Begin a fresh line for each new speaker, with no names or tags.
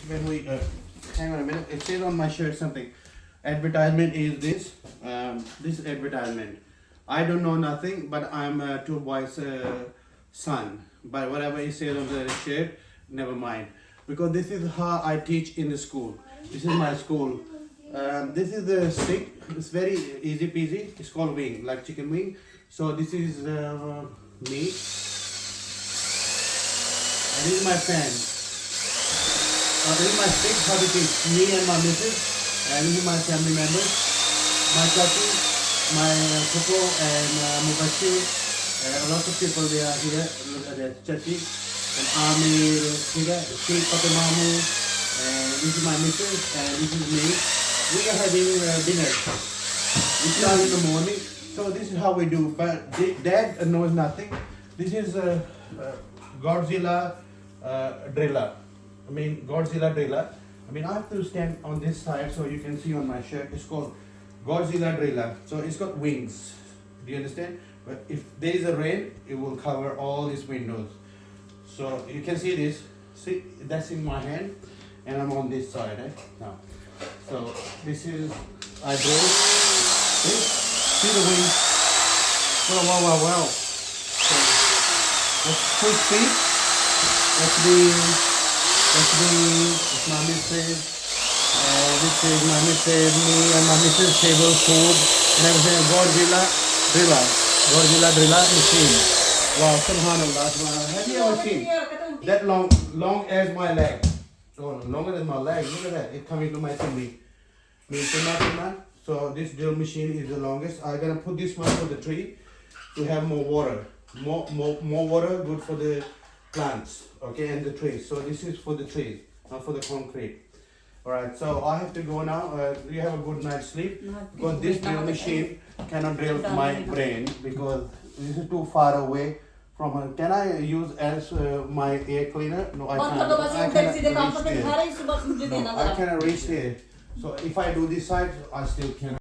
when we hang on a minute, it says on my shirt something. Advertisement is this. This is advertisement. I don't know nothing, but I'm two boys' son. But whatever it says on the shirt, never mind. Because this is how I teach in the school. This is my school. This is the stick. It's very easy peasy. It's called wing, like chicken wing. So this is me. And this is my fan. This is my stick. How to teach me and my missus. And this is my family members. My chachi, my Coco and Mubashir. A lot of people they are here. Chachi and Amir, Sheikh Papa Mamu. And this is my missus and this is me. We are having dinner. We start in the morning. So this is how we do. But Dad knows nothing. This is Godzilla driller. Godzilla driller. I have to stand on this side so you can see on my shirt. It's called Godzilla driller. So it's got wings. Do you understand? But if there is a rain, it will cover all these windows. So you can see this. See, that's in my hand, and I'm on this side. Now, so this is I drill. See the wings? Wow. So that's full speed. It's my missus. This is my missus, me and my missus table food and everything. Godzilla driller machine. Wow, subhanallah. Have you ever seen that long as my leg? So longer than my leg. Look at that. It's coming to my tummy. So this drill machine is the longest. I'm gonna put this one for the tree to have more water. More water, good for the plants, okay, and the trees. So this is for the trees, not for the concrete. Alright, so I have to go now. You have a good night's sleep. Because this drill machine cannot drill my brain because this is too far away from her. Can I use as my air cleaner? No, I can't. I cannot reach there. So if I do this side, I still cannot.